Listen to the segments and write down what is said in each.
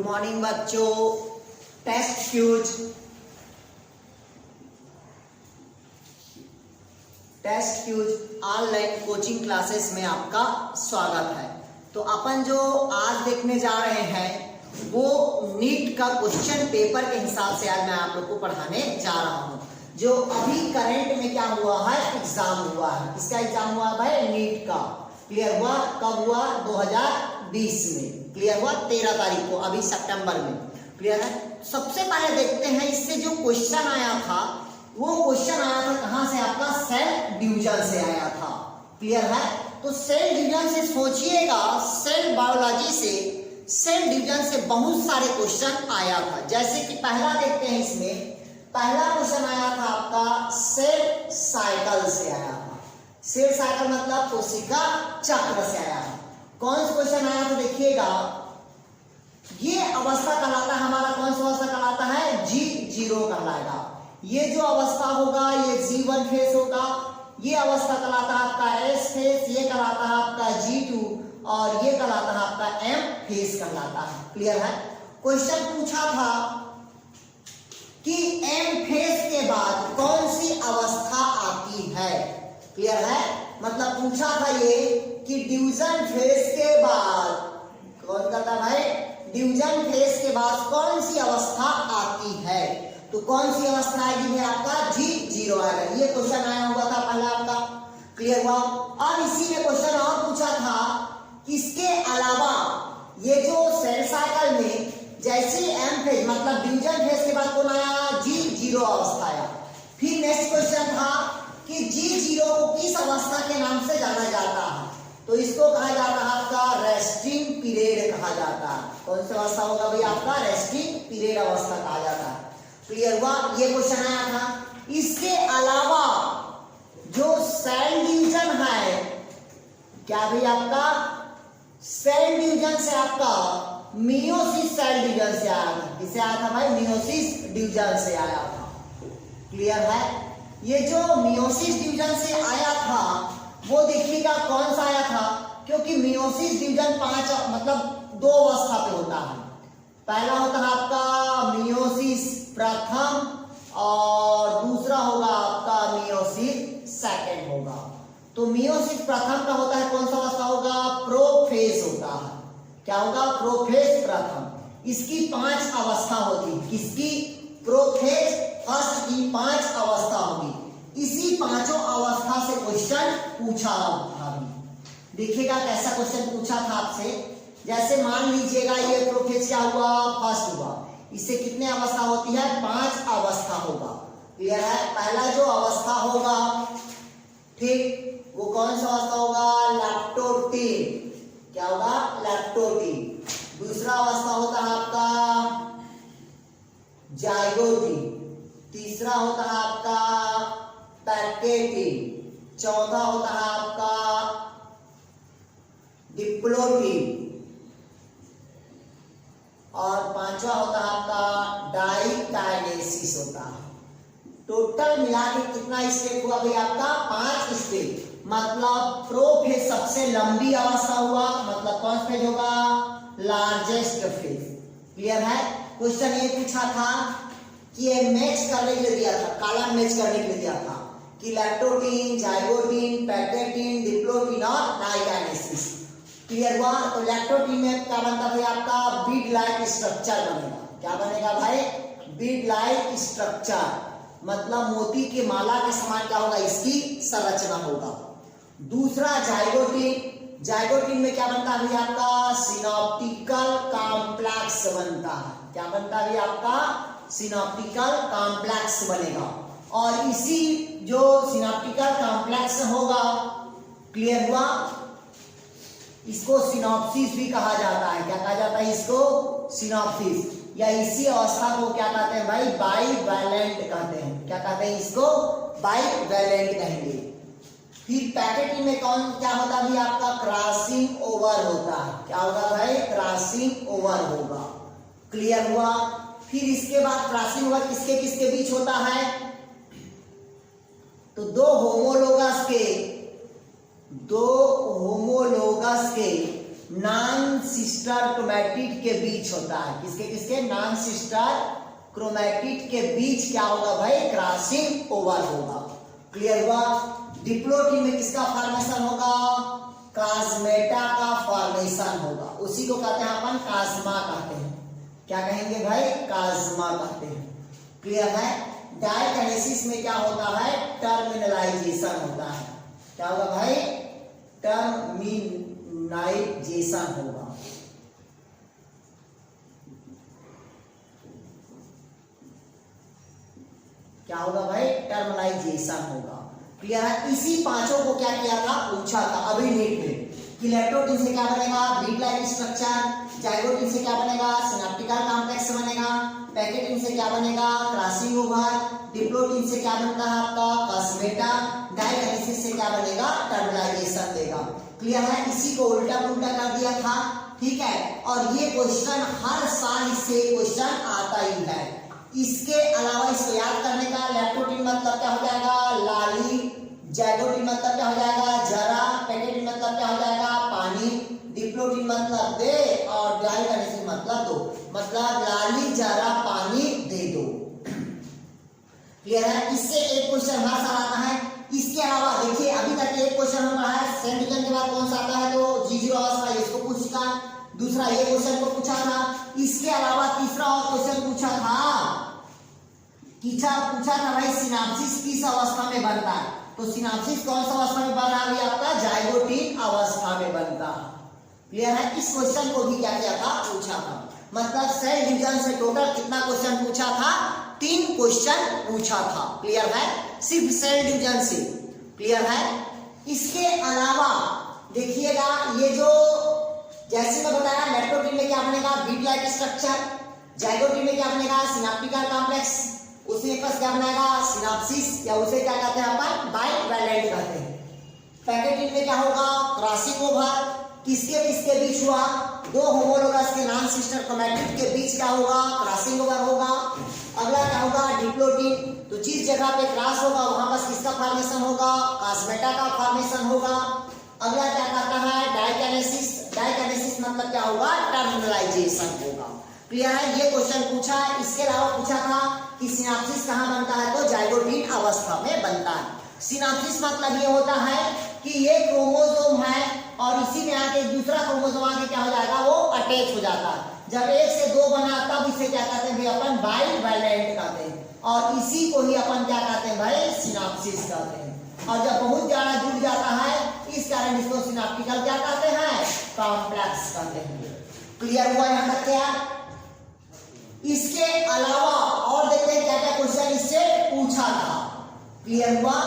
Morning बच्चों। Test cues online coaching classes में आपका स्वागत है। तो अपन जो आज देखने जा रहे हैं वो नीट का क्वेश्चन पेपर के हिसाब से आज मैं आप लोग को पढ़ाने जा रहा हूँ। जो अभी करंट में क्या हुआ है, एग्जाम हुआ है। इसका एग्जाम हुआ भाई नीट का। क्लियर हुआ? कब हुआ? 2020 में। क्लियर हुआ? 13 तारीख को, अभी सितंबर में। क्लियर है? सबसे पहले देखते हैं इससे जो क्वेश्चन आया था, वो क्वेश्चन आया था कहां से? आपका सेल डिवीजन से आया था। क्लियर है? तो सेल डिवीजन से सोचिएगा, सेल बायोलॉजी से, सेल डिवीजन से बहुत सारे क्वेश्चन आया था। जैसे कि पहला देखते हैं, इसमें पहला क्वेश्चन आया था आपका सेल साइकिल से आया था। सेल साइकिल मतलब कोशिका चक्र से आया है। कौन सा क्वेश्चन आया था देखिएगा, ये अवस्था कहलाता है हमारा, कौन सा अवस्था कहलाता है? G0 कहलाएगा। ये जो अवस्था होगा ये G1 फेस होगा। ये अवस्था कहलाता है आपका S फेस, ये कहलाता है आपका G2 और ये कहलाता है आपका M फेस कहलाता है। क्लियर है? क्वेश्चन पूछा था कि M फेस के बाद कौन सी अवस्था आती है। क्लियर है? मतलब पूछा था ये कि डिवीजन फेस के बाद कौन करता भाई? डिवीजन फेस के बाद कौन सी अवस्था आती है। तो कौन सी अवस्था आएगी भाई? आपका G0 आएगा। ये क्वेश्चन आया हुआ था पहला आपका। क्लियर हुआ? और इसी में क्वेश्चन और पूछा था, इसके अलावा ये जो सेल साइकिल में जैसे M फेज मतलब डिवीजन फेस के बाद कौन आया? G0 अवस्था आया। फिर नेक्स्ट क्वेश्चन था कि G0 को किस अवस्था के नाम से जाना जाता है। तो इसको कहा जाता है आपका रेस्टिंग पीरियड कहा जाता है। कौन सा अवस्था होगा भाई? आपका रेस्टिंग पीरियड अवस्था कहा जाता है। क्लियर हुआ? ये क्वेश्चन आया था। इसके अलावा जो सेल डिवीजन है, क्या भाई? आपका सेल डिवीजन से आपका मियोसिस सेल डिवीजन से आया था। किसे आया था भाई? मियोसिस डिवीजन से आया था। क्लियर है? ये जो मियोसिस डिवीजन से आया था वो देखिएगा कौन सा आया था, क्योंकि मियोसिस डिवीजन 5 मतलब 2 अवस्था पे होता है। पहला होता है आपका मियोसिस प्रथम और दूसरा होगा आपका मियोसिस सेकंड होगा। तो मियोसिस प्रथम का होता है कौन सा अवस्था होगा? प्रोफेज होता है। क्या होगा? प्रोफेज प्रथम। इसकी 5 अवस्था होती है। किसकी? प्रोफेज फर्स्ट की 5 अवस्था होगी। इसी 5 अवस्था से क्वेश्चन पूछा था। देखिएगा कैसा क्वेश्चन पूछा था आपसे। जैसे मान लीजिएगा ये प्रोफेज क्या हुआ? फर्स्ट हुआ। इससे कितने अवस्था होती है? 5 अवस्था होगा। क्लियर है? पहला जो अवस्था होगा, ठीक, वो कौन सा अवस्था होगा? लैक्टोटीन। क्या होगा? लैक्टोटीन। दूसरा अवस्था होता है आपका जाइगोटीन। तीसरा होता है आपका पैकेटीन। चौथा होता है आपका डिप्लोटीन और 5वां होता है आपका डाइकाइनेसिस होता है। टोटल मिला के कितना स्टेप हुआ भाई? आपका 5 स्टेप। मतलब प्रोफेज सबसे लंबी अवस्था हुआ, मतलब कौन सा फेज होगा? Largest phase. क्लियर है? क्वेश्चन ये पूछा था कि ये मैच करने के लिए दिया था, कॉलम मैच करने के लिए दिया था कि लैक्टोटीन, जाइगोटीन, पैकेटीन, डिप्लोटीन और डाइकाइनेसिस। क्लियर हुआ? तो लैक्टोटीन में क्या बनता भाई? आपका बीड लाइक स्ट्रक्चर बनेगा। क्या बनेगा भाई? बीड लाइक स्ट्रक्चर मतलब मोती के माला के समान क्या होगा? इसकी संरचना होगा। दूसरा जाइगोटीन। जाइगोटीन में क्या बनता है भाई? आपका सिनॉप्टिकल कॉम्प्लेक्स बनता है। क्या बनता है भाई? आपका सिनॉप्टिकल कॉम्प्लेक्स बनेगा। और इसी जो सिनॉप्टिकल कॉम्प्लेक्स होगा, क्लियर हुआ, इसको सिनॉप्सिस भी कहा जाता है। क्या कहा जाता है? इसको सिनॉप्सिस। या इसी अवस्था को क्या कहते हैं भाई? बाइवैलेंट कहते हैं। क्या कहते हैं? इसको बाइवैलेंट कहेंगे। फिर पैकेटिंग में कौन क्या होता है भाई? आपका क्रॉसिंग ओवर होता है। क्या होगा भाई? क्रॉसिंग ओवर होगा। क्लियर हुआ? फिर इसके बाद क्रॉसिंग ओवर किसके किसके बीच होता है? तो दो होमोलोगस के नॉन सिस्टर क्रोमैटिड के बीच होता है। किसके किसके? नॉन सिस्टर क्रोमैटिड के बीच क्या होगा भाई? क्रॉसिंग ओवर होगा। क्लियर हुआ? डिप्लोटिड में किसका फॉर्मेशन होगा? कास्मेटा का फॉर्मेशन होगा। उसी को कहते हैं अपन कास्मा कहते हैं। क्या कहेंगे भाई? कास्मा कहते हैं। क्लियर है? डायकिनेसिस में क्या होता है? टर्मिनलाइजेशन होता है। क्या होगा भाई? टर्मिनाइजेशन होगा। क्या होगा भाई? टर्मिनाइजेशन होगा। क्लियर है? इसी पांचों को क्या किया था? पूछा था अभी नीट में कि लेप्टोप्टिन से क्या बनेगा? Beat like structure. जाइगोटिन से क्या बनेगा? सिनेप्टिकल कॉम्प्लेक्स बनेगा। पैकेटिन से क्या बनेगा? Crossing over. डिप्लोटिन से क्या बनता है आपका? कास्मेटा। डायकिनेसिस से क्या बनेगा? टर्मिनाइजेशन देगा। क्लियर है? इसी को उल्टा पुल्टा कर दिया था। ठीक है? और ये क्वेश्चन हर साल इससे क्वेश्चन आता ही है। इसके अलावा इसको याद करने का, लेप्टोप्टिन मतलब क्या हो जाएगा? लाली। जाइगोटिन मतलब क्या हो जाएगा? जरा। पैकेटिन मतलब क्या हो जाएगा? पानी। डिप्लोटिन मतलब दे और डायकिनेसिस मतलब दो। मतलब लाली, जरा, पानी, दे दो। क्लियर है? इससे एक क्वेश्चन हर साल आता है। इसके अलावा देखिए अभी तक एक क्वेश्चन हम पढ़ा है, सेंट डिवीजन के बाद कौन सा आता है? तो जीरो अवस्था, इसको पूछा। दूसरा ये क्वेश्चन को पूछा था। इसके अलावा तीसरा और क्वेश्चन पूछा था भाई सिनाप्सिस किस अवस्था में बनता है? तो सिनाप्सिस कौन सा अवस्था में बन रहा है? आपका जाइगोटिन अवस्था में बनता है। क्लियर है? इस क्वेश्चन को भी क्या किया था? पूछा था। मतलब सेल डिवीजन से टोटल कितना क्वेश्चन पूछा था? 3 क्वेश्चन पूछा था। क्लियर है? सिर्फ सेल डिवीजन से। क्लियर है? इसके अलावा देखिएगा ये जो जैसे मैं बताया लेप्टोप्टिन में क्या बनेगा? Beat like structure. जाइगोटिन में क्या बनेगा? सिनेप्टिकल कॉम्प्लेक्स। उसमें पास क्या बनाएगा? सिनाप्सिस, या उसे क्या कहते हैं अपन? बाइवैलेंट कहते हैं। पैकेटिन में क्या होगा? Crossing over. किसके बीच हुआ? 2 होमोलोगस के नॉन सिस्टर क्रोमैटिड के बीच क्या होगा? क्रॉसिंग ओवर होगा। अगला क्या होगा? डिप्लोटिन। तो जिस जगह पे क्रॉस होगा वहां पर किसका फॉर्मेशन होगा? कास्मेटा का फॉर्मेशन होगा। अगला क्या कहता है? डायकिनेसिस। डायकिनेसिस मतलब क्या होगा? टर्मिनलाइजेशन होगा। क्लियर है? ये क्वेश्चन पूछा है। इसके अलावा पूछा था कि सिनाप्सिस कहां बनता है? तो जाइगोटिन अवस्था में बनता है। सिनाप्सिस मतलब ये होता है कि ये क्रोमोसोम है और इसी में आके दूसरा क्रोमोसोम आके क्या हो जाएगा? वो अटैच हो जाता है। जब 1 से 2 बना तब इसे क्या कहते हैं भाई? अपन बाइवैलेंट कहते हैं। और इसी को ही अपन क्या कहते हैं भाई? सिनाप्सिस कहते हैं। और जब बहुत ज्यादा जुड़ जाता है इस कारण इसको सिनेप्टिकल क्या कहते हैं? कॉम्प्लेक्स कहते हैं। क्लियर हुआ यहां तक? क्या इसके अलावा और देखते हैं क्या क्या क्वेश्चन इससे पूछा था। क्लियर हुआ?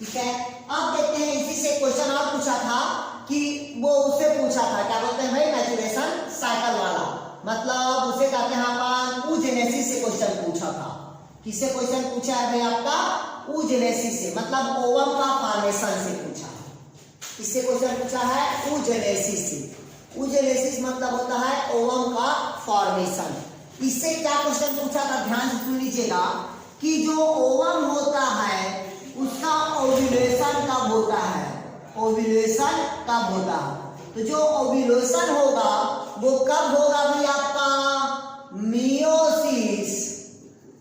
ठीक है? अब देखते हैं इसी से क्वेश्चन और पूछा था कि वो उससे पूछा था क्या बोलते हैं भाई? मैचुरेशन साइकिल वाला। मतलब उसे कहते हैं अपन oogenesis से क्वेश्चन पूछा था। किससे क्वेश्चन पूछा है भाई? आपका oogenesis से, मतलब ओवम का फॉर्मेशन से पूछा है। इससे क्वेश्चन पूछा है oogenesis से। oogenesis मतलब होता है ओवम का फॉर्मेशन। इससे क्या क्वेश्चन पूछा था? ध्यान से सुन लीजिएगा कि जो ओवम होता है उसका ओव्यूलेशन कब होता है? ओव्यूलेशन कब होता है? तो जो ओव्यूलेशन होगा वो कब होगा भाई? आपका मियोसिस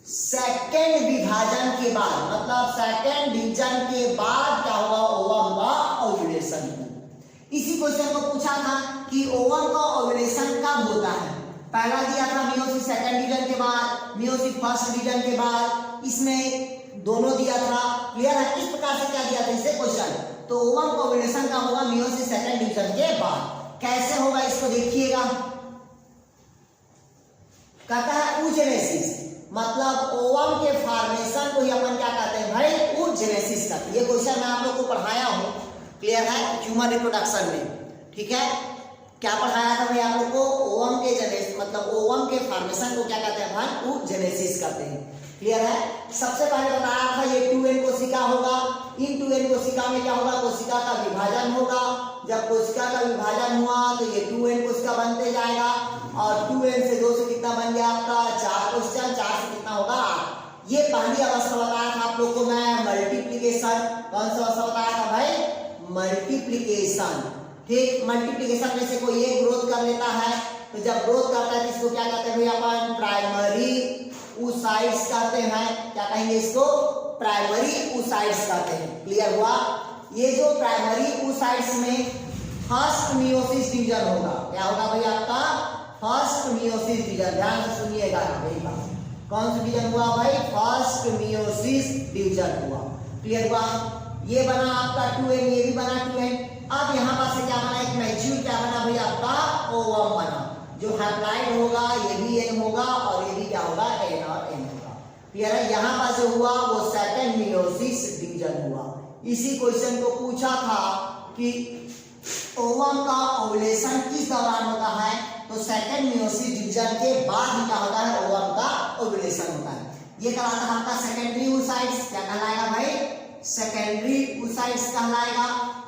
सेकेंड विभाजन के बाद, मतलब सेकेंड डिवीजन के बाद क्या होगा? ओवम का ओव्यूलेशन। इसी क्वेश्चन को पूछा था कि ओवम का ओव्यूलेशन कब होता है? पहला दिया था मियोसिस सेकेंड डिवीजन के बाद, मियोसिस फर्स्ट डिवीजन के बाद। इसमें दोनों दिया था। क्लियर है? इस प्रकार से क्या दिया था इससे क्वेश्चन? तो ओवम का ओव्यूलेशन का होगा मियोसिस सेकेंड डिवीजन के बाद। कैसे होगा इसको देखिएगा। कहता है oogenesis, मतलब ओवम के फॉर्मेशन को ही अपन क्या कहते हैं भाई? oogenesis कहते हैं। ये क्वेश्चन मैं आप लोग को पढ़ाया हूं। क्लियर है? ह्यूमन रिप्रोडक्शन में। ठीक है? क्या पढ़ाया था भाई आप लोग को? ओवम के जेनेसिस, मतलब ओवम के फॉर्मेशन को क्या कहते हैं भाई? oogenesis कहते हैं। क्लियर है? सबसे पहले बताया था ये 2n कोशिका होगा। इन 2n कोशिका में क्या होगा? कोशिका का विभाजन होगा। जब कोशिका का विभाजन हुआ तो ये 2n कोशिका बनते जाएगा और 2n से 2 से कितना बन गया आपका? 4 क्वेश्चन। 4 से कितना होगा? 8। ये पहली अवस्था बताया था आप लोग को मैं, मल्टीप्लिकेशन। कौन सा अवस्था बताया था भाई? मल्टीप्लिकेशन। ठीक, मल्टीप्लिकेशन में से कोई एक ग्रोथ कर लेता है, तो जब ग्रोथ करता है तो इसको क्या कहते हैं भाई अपन? प्राइमरी oocytes कहते हैं। क्या कहेंगे इसको? प्राइमरी oocytes कहते हैं। क्लियर हुआ? ये जो प्राइमरी oocytes में फर्स्ट मियोसिस डिवीजन होगा। क्या होगा भाई आपका? First meiosis division. ध्यान से सुनिएगा यही बात। कौन सा डिवीजन हुआ भाई? फर्स्ट मियोसिस डिवीजन हुआ। क्लियर हुआ? ये बना आपका 2n, ये भी बना 2n। अब यहाँ पर से क्या बना? एक मैच्योर क्या बना भाई आपका? ओवम बना। जो हैप्लॉइड होगा ये भी n होगा और ये भी क्या होगा? n और n होगा। क्लियर है? यहाँ पर जो हुआ वो सेकंड मियोसिस डिवीजन हुआ। इसी क्वेश्चन को पूछा था कि ओवम का ओवुलेशन किस दौरान होता है? तो सेकंड मियोसिस डिवीजन के बाद ही क्या होता है? ओवम का ओवुलेशन होता है। ये कहलाता है आपका सेकेंडरी oocytes। क्या कहलाएगा भाई? सेकेंडरी oocytes कहलाएगा।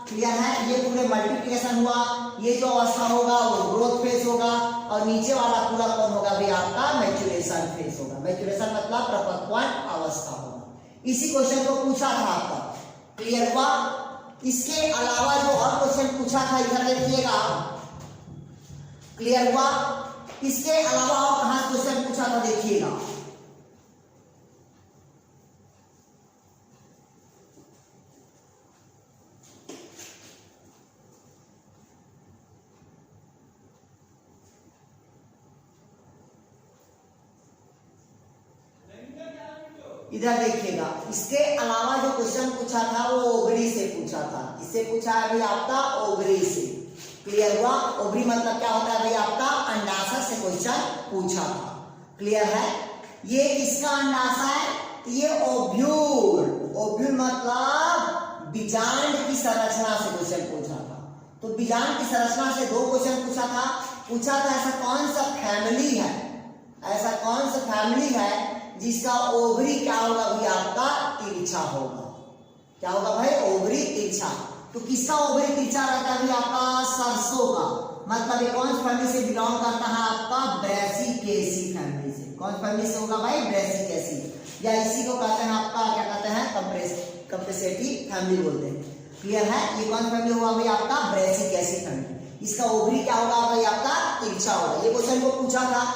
क्लियर है? ये पूरे मल्टीप्लिकेशन हुआ। ये जो अवस्था होगा वो ग्रोथ फेज होगा और नीचे वाला पूरा कौन होगा भाई आपका? मैच्योरेशन फेज होगा। मैच्योरेशन मतलब प्रपक्वन अवस्था होगा। इसी क्वेश्चन को पूछा था आपका। क्लियर हुआ? इसके अलावा जो और क्वेश्चन पूछा था इधर देखिएगा। क्लियर हुआ? इसके अलावा और कहां क्वेश्चन पूछा था देखिएगा। इधर देखिएगा। इसके अलावा जो क्वेश्चन पूछा था वो ओवरी से पूछा था। इससे पूछा है भाई आपका ओवरी से। क्लियर हुआ? ओवरी मतलब क्या होता है भाई आपका? अंडाशय से क्वेश्चन पूछा था। क्लियर है? ये किसका अंडाशय है? ये ओव्यूल। ओव्यूल मतलब बीजांड की संरचना से क्वेश्चन पूछा था। तो बीजांड की संरचना से दो क्वेश्चन पूछा था। पूछा था ऐसा कौन सा फैमिली है, ऐसा कौन सा फैमिली है जिसका ओवरी क्या होगा भाई आपका? तिरछा होगा। क्या होगा भाई? ओवरी तिरछा। तो किसका ओवरी तिरछा रहता है भाई आपका? सरसों का। मतलब ये कौन सी फैमिली से बिलोंग करता है आपका? ब्रेसिकेसी फैमिली से। कौन फैमिली से होगा भाई? ब्रेसिकेसी। या इसी को कहते हैं आपका क्या कहते हैं? कंप्रेसेटिव फैमिली बोलते हैं। क्लियर है? ये कौन फैमिली होगा भाई आपका? Brassicaceae family. इसका ओवरी क्या होगा भाई आपका? तिरछा होगा। ये क्वेश्चन को पूछा था।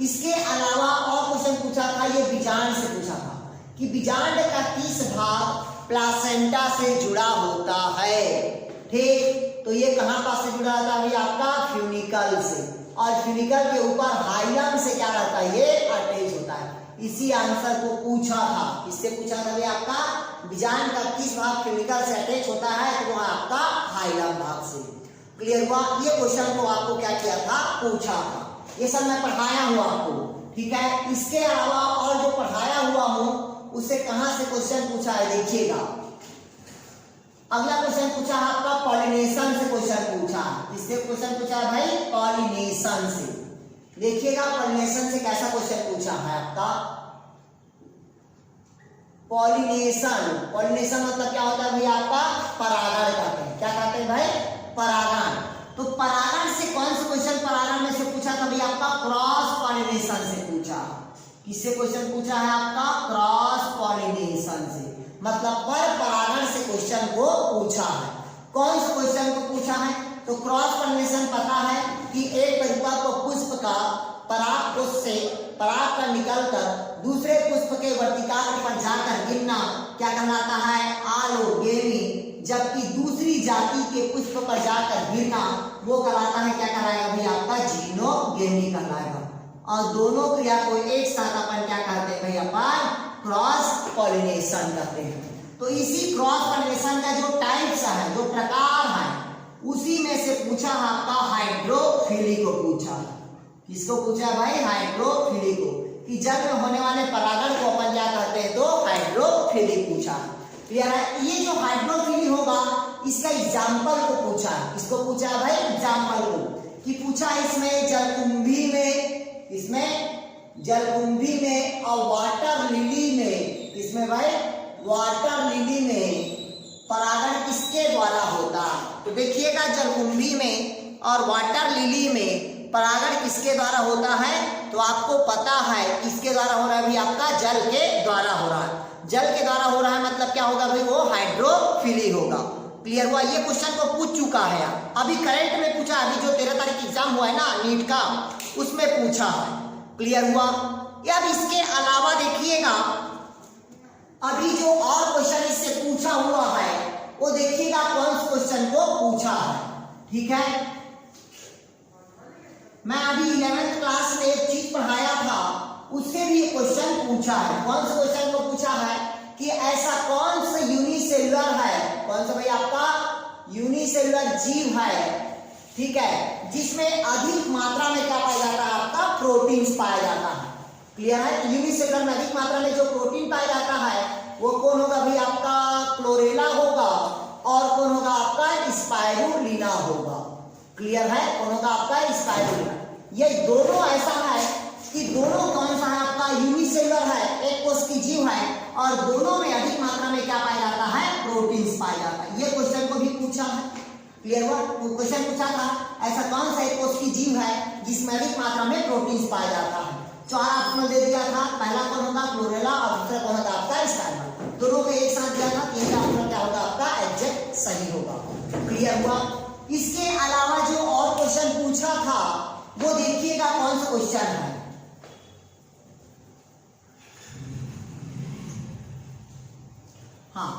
इसके अलावा और क्वेश्चन पूछा था, ये बीजांड से पूछा था कि बीजांड का किस भाग प्लासेंटा से जुड़ा होता है। ठीक, तो ये कहां पास से जुड़ा रहता है भाई आपका? फ्यूनिकल से। और फ्यूनिकल के ऊपर हाइलम से क्या रहता है? ये अटैच होता है। इसी आंसर को पूछा था। इससे पूछा था भाई आपका बीजांड का किस भाग फ्यूनिकल से अटैच होता है? तो वो आपका हाइलम भाग से। क्लियर हुआ? ये क्वेश्चन को आपको क्या किया था? पूछा था। ये सब मैं पढ़ाया हूं आपको। ठीक है? इसके अलावा और जो पढ़ाया हुआ हूं उससे कहां से क्वेश्चन पूछा है देखिएगा। अगला क्वेश्चन पूछा है आपका पॉलिनेशन से क्वेश्चन पूछा है। इससे क्वेश्चन पूछा है भाई पॉलिनेशन से। देखिएगा पॉलिनेशन से कैसा क्वेश्चन पूछा है आपका। पॉलिनेशन, पॉलिनेशन मतलब क्या होता है भाई आपका? परागण कहते हैं। क्या कहते हैं भाई? परागण। तो परागण से कौन सा क्वेश्चन परागण में से पूछा था भाई आपका? क्रॉस पॉलिनेशन से पूछा। किससे क्वेश्चन पूछा है आपका? क्रॉस पॉलिनेशन से। मतलब पर परागण से क्वेश्चन को पूछा है। कौन से क्वेश्चन को पूछा है? तो क्रॉस पॉलिनेशन पता है कि एक परिपक्व पुष्प का पराग पुष्प से पराग का निकलकर दूसरे पुष्प के वर्तिकाग्र पर जाकर गिरना क्या कहलाता है? आलोगेमी। जबकि दूसरी जाति के पुष्प पर जाकर गिरना वो कहलाता है क्या कहलाएगा भाई आपका? जीनोगेमी कहलाएगा। और दोनों क्रिया को एक साथ अपन क्या कहते हैं भाई? अपन क्रॉस पॉलिनेशन कहते हैं। तो इसी क्रॉस पॉलिनेशन का जो टाइप्स है, जो प्रकार है, उसी में से पूछा है आपका हाइड्रोफिली को पूछा है। किसको पूछा है भाई? हाइड्रोफिली को। कि जल में होने वाले परागण को अपन क्या कहते हैं? तो हाइड्रोफिली पूछा है। क्लियर है? ये जो हाइड्रोफिली होगा इसका एग्जाम्पल को पूछा है। किसको पूछा है भाई? एग्जाम्पल को। कि पूछा है इसमें जलकुंभी में, इसमें जलकुंभी में और वाटर लिली में। इसमें भाई वाटर लिली में परागण किसके द्वारा होता है? तो देखिएगा जलकुंभी में और वाटर लिली में परागण किसके द्वारा होता है? तो आपको पता है किसके द्वारा हो रहा है? भी आपका जल के द्वारा हो रहा है। जल के द्वारा हो रहा है मतलब क्या होगा भाई? वो हाइड्रोफिली होगा। क्लियर हुआ? ये क्वेश्चन को पूछ चुका है, अभी करंट में पूछा, अभी जो 13 तारीख एग्जाम हुआ है ना नीट का, उसमें पूछा है। क्लियर हुआ? या अब इसके अलावा देखिएगा, अभी जो और क्वेश्चन इससे पूछा हुआ है वो देखिएगा कौन से क्वेश्चन को पूछा है। ठीक है, मैं अभी 11th क्लास में एक चीज पढ़ाया था, उससे भी क्वेश्चन पूछा है। कौन से क्वेश्चन को पूछा है? कि ऐसा कौन सा यूनिसेलुलर है, कौन सा भाई आपका यूनिसेलुलर जीव है, ठीक है, जिसमें अधिक मात्रा में क्या पाया जाता है? आपका प्रोटीन पाया जाता है। क्लियर है? यूनिसेलुलर में अधिक मात्रा में जो प्रोटीन पाया जाता है वो कौन होगा भाई? आपका क्लोरेला होगा, और कौन होगा? आपका स्पाइरुलिना होगा। क्लियर है? कौन होगा? आपका स्पाइरुलिना। ये दोनों ऐसा है कि दोनों कौन सा है? आपका यूनिसेलुलर है, एक कोश की जीव है, और दोनों में अधिक मात्रा में क्या पाया जाता है? प्रोटीन पाया जाता है। ये क्वेश्चन को भी पूछा है। क्लियर हुआ? क्वेश्चन पूछा था ऐसा कौन सा एक कोश की जीव है जिसमें अधिक मात्रा में प्रोटीन पाया जाता है। 4 ऑप्शन दे दिया था, पहला कौन होगा? क्लोरेला, और दूसरा कौन होगा? आपका स्पाइरुलिना। दोनों को एक साथ दिया था, तीसरा ऑप्शन क्या होगा? आपका एग्जैक्ट सही होगा। क्लियर हुआ? इसके अलावा जो और क्वेश्चन पूछा था वो देखिएगा कौन सा क्वेश्चन है। हाँ,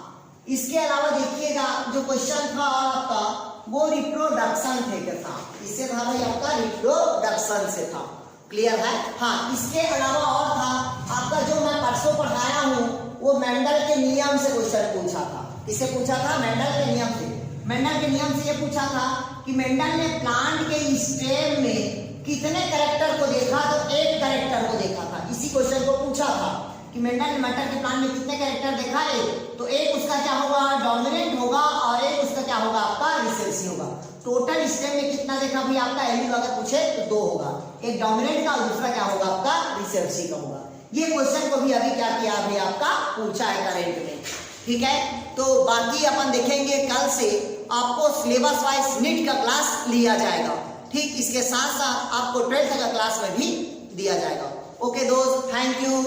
इसके अलावा देखिएगा जो क्वेश्चन था आपका वो रिप्रोडक्शन थे था, इससे था भाई आपका रिप्रोडक्शन से था। क्लियर है? हाँ, इसके अलावा और था आपका जो मैं परसों पढ़ाया हूं वो मेंडल के नियम से क्वेश्चन पूछा था। किससे पूछा था? मेंडल के नियम से। मेंडल के नियम से ये पूछा था कि मेंडल ने प्लांट के स्टेम में कितने कैरेक्टर को देखा? तो एक कैरेक्टर को देखा था। इसी क्वेश्चन को पूछा था कि मेंडल ने मटर के प्लांट में कितने कैरेक्टर देखा है? तो एक उसका क्या होगा? डोमिनेंट होगा, और एक उसका क्या होगा? आपका रिसेसिव होगा। टोटल स्टेम में कितना देखा भी आपका? एलिल अगर पूछे तो 2 होगा, एक डोमिनेंट का और दूसरा क्या होगा? आपका रिसेसिव का होगा। ये क्वेश्चन को भी अभी क्या किया अभी आपका पूछा है करंट में। ठीक है, तो बाकी अपन देखेंगे कल से आपको सिलेबस वाइज नीट का क्लास लिया जाएगा। ठीक, इसके साथ साथ आपको 12th का क्लास में भी दिया जाएगा। ओके दोस्त, थैंक यू।